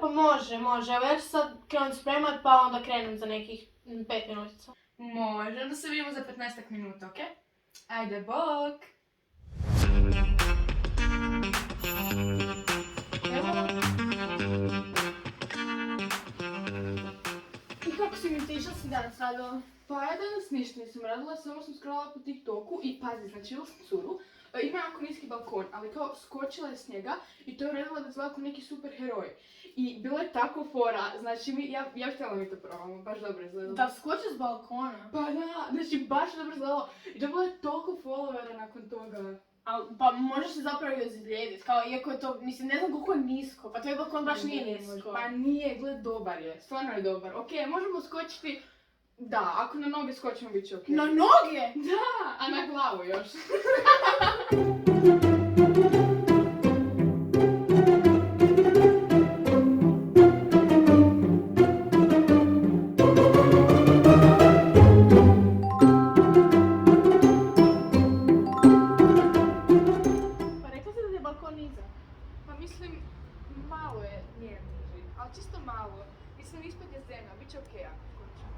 Pa može. Evo ja ću sad krenuti spremat pa onda krenem za nekih 5 minutica. Može, onda se vidimo za 15 minuta, okej? Ajde, bok! Evo. I kako si mi ti, što si danas radila? Pa ja danas ništa nisam radila, samo sam scrollala po TikToku i pazi, znači imala sam curu, ima jako niski balkon, ali kao skočila je s njega i to je uredila da izgleda kao neki super heroj. I bilo je tako fora, znači ja bih htjela mi to probamo, baš dobro izgledalo. Da skoči s balkona? Pa da, znači baš dobro izgledalo i dobila je toliko followera nakon toga. Pa možeš se zapravo i ozlijedit, kao iako je to, mislim, ne znam koliko je nisko, pa tvoj balkon baš nije nisko. Pa nije, gled, dobar je, stvarno je dobar. Okej, možemo skočiti, da, ako na noge skočimo bit će okej. Na noge? Da, a na glavu još. Pa rekla si da je balkon nizak. Pa mislim, malo je, nije niži, ali čisto malo. Mislim, ispod je zemlja, bit će okej ako skočimo.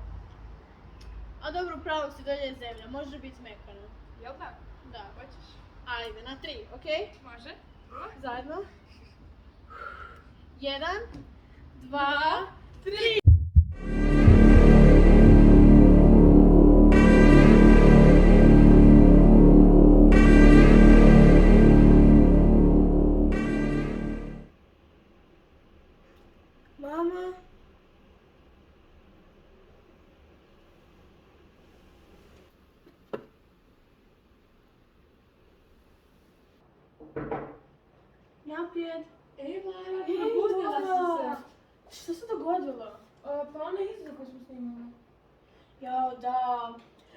A dobro, pravo si, dolje je zemlja, može biti mekano. Jel da? Da. Hoćeš? Ajde, na 3, okej? Može. Zajedno. 1, 2, 3. Mama. Naprijed. Ej, Mara, Ej, probudila dobro. si se. Što se dogodilo? Pa ona izgleda koju smo snimali. Jao, da.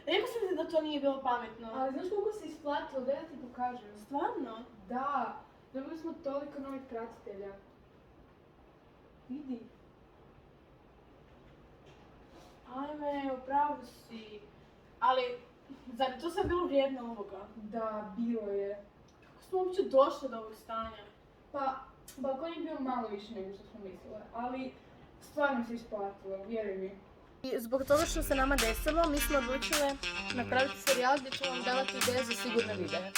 Rekao sam ti da to nije bilo pametno. Ali znaš koliko se isplatilo, da ja ti pokažem. Stvarno? Da, dobili smo toliko novih pratitelja. Vidi. Ajme, upravo si. Ali, zar je to sad bilo vrijedno ovoga? Da, bilo je. Kako smo uopće došli do ovog stanja? Pa, balkon je bio malo više nego što smo mislile, ali stvarno se isplatilo, vjeruj mi. I zbog toga što se nama desilo, mi smo odlučile napraviti serijal gdje ćemo vam davati ideje za sigurne videe.